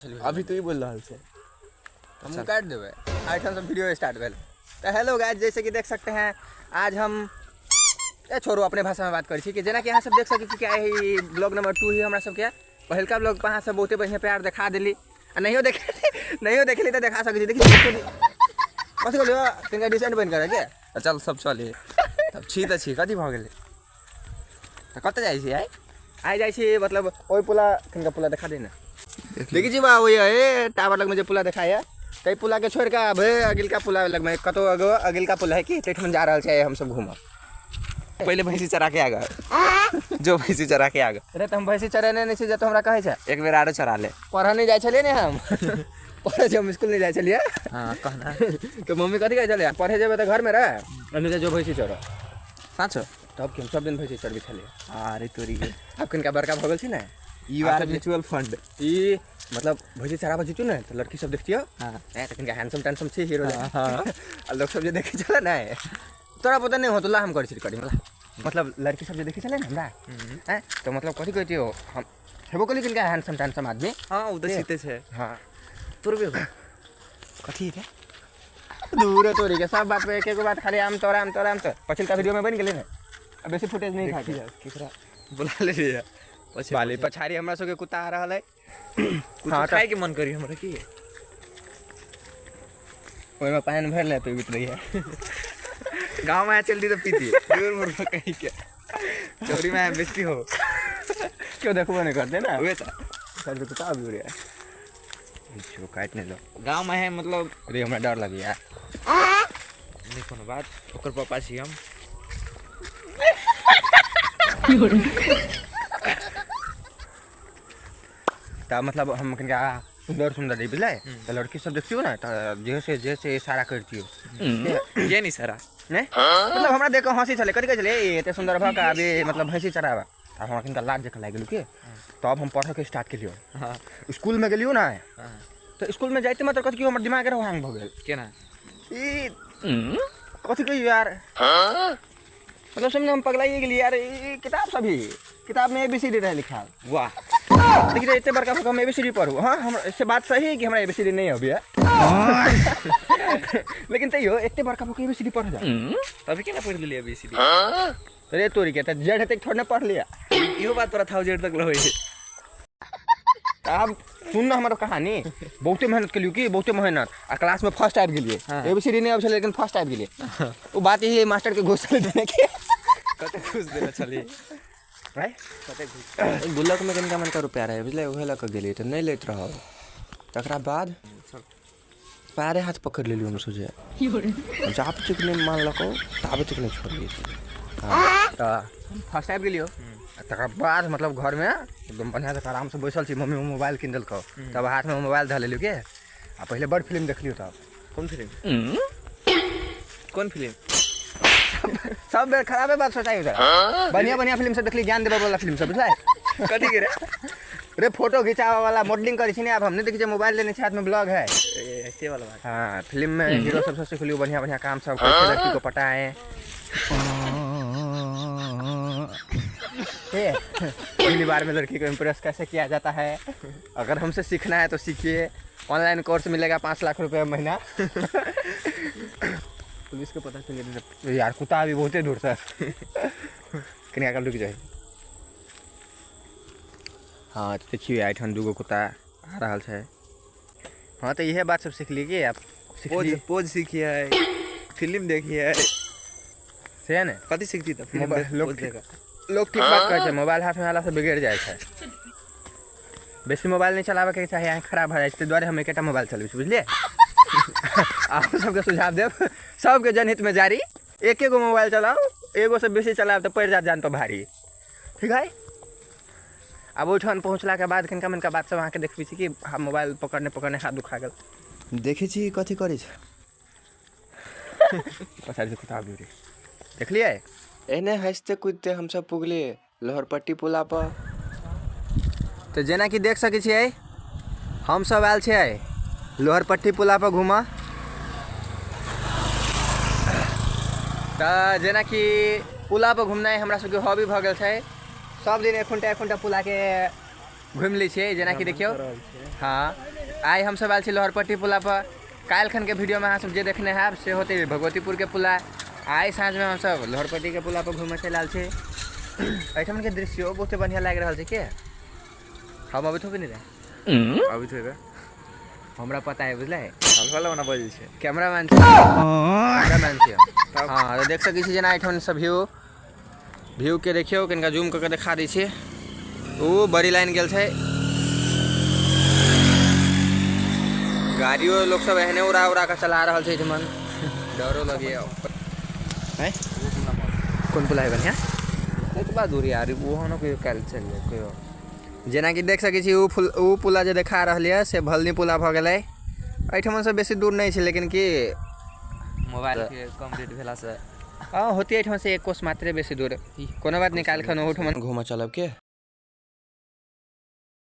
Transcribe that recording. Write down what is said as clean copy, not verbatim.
अभी तो ही बोल रहा से हम काट देवे आइटम सब वीडियो स्टार्ट भेल। तो हेलो गाइस, जैसे कि देख सकते हैं आज हम छोड़ो अपने भाषा में बात करी छी कि जेना कि यहाँ सब देख सकी कि क्या है ब्लॉग नंबर 2 ही हमरा सब के पहलका ब्लॉग पर अहाँ सब बहुते बढ़िया प्यार दिखा दिली नहीं देखली तो दिखा सकै छी। देखी कथी बोलियो तनिका डिसेंट बन करे के चल सब चलिए तब छी तो छी कथी भ गेलै तो कत जाइ छी आइ जाइ छी मतलब ओइ पुला तनिका पुला दिखा दे ना। देखी जी बा वही है टावर लग में जो पुला दिखाई है कई पुला के छोड़ के अब अगिलका पुला लग में कतो अगिलका पुला है कि तेठमन जा रहल छै हम सब घूम। पहले भैंसी चरा के आ गए जो भैंसी चरा के आ गए अरे तो हम भैंसी चराने नहीं छै तो हमरा कहे छै एक बेर आरो चरा ले पढ़ा नहीं जाय छलिए ने हम पढ़े जब हम स्कूल नहीं जाय छलिए। हां कहना तो मम्मी कथी कहे छले पढ़े जेबे तो घर में रह अन्य जो भैंसी चरो साचो तब कि हम सब दिन भैंसी चरबी छलिए। अरे तोरी के अब कनका बड़का भ गेल छी ने ई वाला म्यूचुअल फंड ई मतलब भैंसी चराबा जीतू ने तो लड़की सब देखतियो हां ए त कनका हैंडसम टैंडसम छी हीरो हां लोग सब जे देखे चले ना तोरा पता नहीं होतला हम कर छी रिकॉर्डिंग मतलब लड़की सब जे देखे चले ना हमरा हैं तो मतलब कथी कहती हो हम हेबो कली कनका हैंडसम टैंडसम आदमी हां उधर सीते छे हां तोर भी कथी रे दूर तोरी के सब बात पे एक बात खाली आम तोरा पछिलका वीडियो में बन गेले ने अब बेसी फुटेज नहीं खाती केकरा बुला ले लिया बाली पछाड़ी हमरा सब के कुत्ता आ रहल है कुछ खाए के मन करी हमरा की ओइ में पानी भर ले पे बीत रही है गांव में चल दी तो पीती दूर मुर्गा कहीं के चोरी में बेइज्जती हो क्यों देखबो नहीं करते ना वे तो सर तो का भी रे जो काटने लो गांव में है मतलब रे हमरा डर लगी यार नहीं कोनो बात ओकर पापा छी हम ता मतलब हम कनका सुंदर सुंदर दी बुझले तो लड़की सब देखतियो ना जैसे जैसे इशारा करतियो ये नहीं सारा ने मतलब हमरा देख के हंसी चले कथि कह चले एते सुंदर भ का अबे मतलब भैंसी चरावा अब हमरा कनका लाज देख लाग गेलु के तब हम पढ़े के स्टार्ट केलियो। हां स्कूल में गेलियो ना तो स्कूल में जाइते मतलब कथि हमर दिमाग रे हैंग भ गेल केना ई कथि कहियो यार मतलब समझ हम पगलाइए गेली यार ई किताब में एबीसीडी रहे लिखा वाह देखिए इतने बड़का हम एबीसीडी पढ़ू हाँ हम इससे बात सही है कि हमारा एबीसीडी नहीं अभी है लेकिन तैयो इतने बड़का बुक एबीसीडी पढ़ जा तभी केना पढ़ लिया एबीसीडी अरे तोरी के त जेड तक थोड़ा पढ़ लिया इहो बात तोरा था जेड तक लो है अब सुन ना हमारा कहानी बहुते मेहनत केलियो की बहुते मेहनत आ क्लास में फर्स्ट आबि गेलिए एबीसीडी नहीं अब छले लेकिन फर्स्ट आबि गेलिए वो बात यही मास्टर के घूस देने के कते घूस देना चली भाई कते घूस गुल्लक में कनिका मन का रुपया रहे बुझले ओहे लक गेली त नहीं लेत रहो तकरा बाद पैरे हाथ पकड़ लेलियो हम सोचे जाप तक नहीं मान लको ताबे तक नहीं छोड़ दिए फर्स्ट आबि गेलियो तकर बाद मतलब घर में एकदम बढ़िया से आराम से बैसल छी मम्मी मोबाइल किन देलको तब हाथ में मोबाइल धऽ लेलियो के आ पहले बड़ फिल्म देखलियो तब कौन फिल्म सब बेर खराबे बात सोचाई बढ़िया फिल्म सब देखली ज्ञान देबे वाला फिल्म सब बुझाय कथी के रे फोटो खिंचावा वाला मॉडलिंग करी छी ने अब हमने देखी जे मोबाइल लेने छी हाथ में ब्लॉग है ऐसे वाला बात हां फिल्म में हीरो सब से खुलियो बढ़िया काम सब कैसे लड़की को पटाए पहली बार में लड़की को इम्प्रेस कैसे किया जाता है अगर हमसे सीखना है तो सीखिए ऑनलाइन कोर्स मिलेगा 5 लाख रुपए महीना पुलिस को पता चल यार कुत्ता अभी बहुते दूर से कनिया रुक जाए हाँ तो देखिए आइठन दूगो कुत्ता आ रहा है हाँ तो यह बात सब सीख लीजिए आप पोज सीखिए फिल्म देखिए से ने कथी सीखती तो लोग ठीक बात कहै छै मोबाइल हाथ में वाला से बिगड़ जाए छै बेसी मोबाइल नहीं चलावे के चाहे आँख खराब हो जाए छै द्वारे हम एकेटा मोबाइल चलबै छी बुझलिए आप सबके सुझाव देव सबके जनहित में जारी एक गो मोबाइल चलाओ एगो से बेसी चलाब तो पड़ जात जान तो भारी ठीक है। अब ओठन पहुँचला के बाद कनिका मनका बात सब अहाँ के देखबी छी कि हम मोबाइल पकड़ने हाथ दुखा गेल देखे छी कथी करै छै पछाड़ी से कुत्ता आबि देखलिए एने हंसते कूदते हम सब पुगलिए लोहरपट्टी पुला पर तो जेना कि देख सकै छियै हम सब आयल छै लोहरपट्टी पुला पर घूमा तो जेना कि पुला पर घूमनाइ हमरा सबके हॉबी भ गेल छै सब दिन एखुनटा पुला के घूम लै छियै जेना कि देखियौ हाँ आइ हम सब आयल छी लहरपट्टी पुला पर। काल्हि खन के वीडियो में अहाँ सब जे देखने हैब से होते भगवतीपुर के पुला। आइ साँझ में हम सब लहरपट्टी के पुला पर घूमे चल आयल छी। एहिठाम के दृश्य बहुत बढ़िया लाग रहा है। के हम अभी थोबे नहीं रहे अभी थे हमरा पता है बुझल हल्का बना बजे छे कैमरामैन छे। हाँ तो देख सकै छी जेना एहिठाम सब व्यू के देखियो कनिका जूम करके दिखा दै छी। ओ बड़ी लाइन गेल छै गाड़ियों लोग सब एहने उड़ा उड़ा के चला रहल छै एहिठमन डरो लगे है। कोन पुला है बढ़िया एतबा दूर यार वो होनो कोई काल चल जाए कोई जेना कि देख सकै छी उ पुला जे देखा रहल है से भलनी पुला भ गेलै। एहिठमन से बेसी दूर नहीं छै लेकिन कि मोबाइल के कम रेट भेला से हाँ होती एहिठमन से 1 कोस मात्रे बेसी दूर। कोनो बात निकाल खन ओठमन घूम चलब के।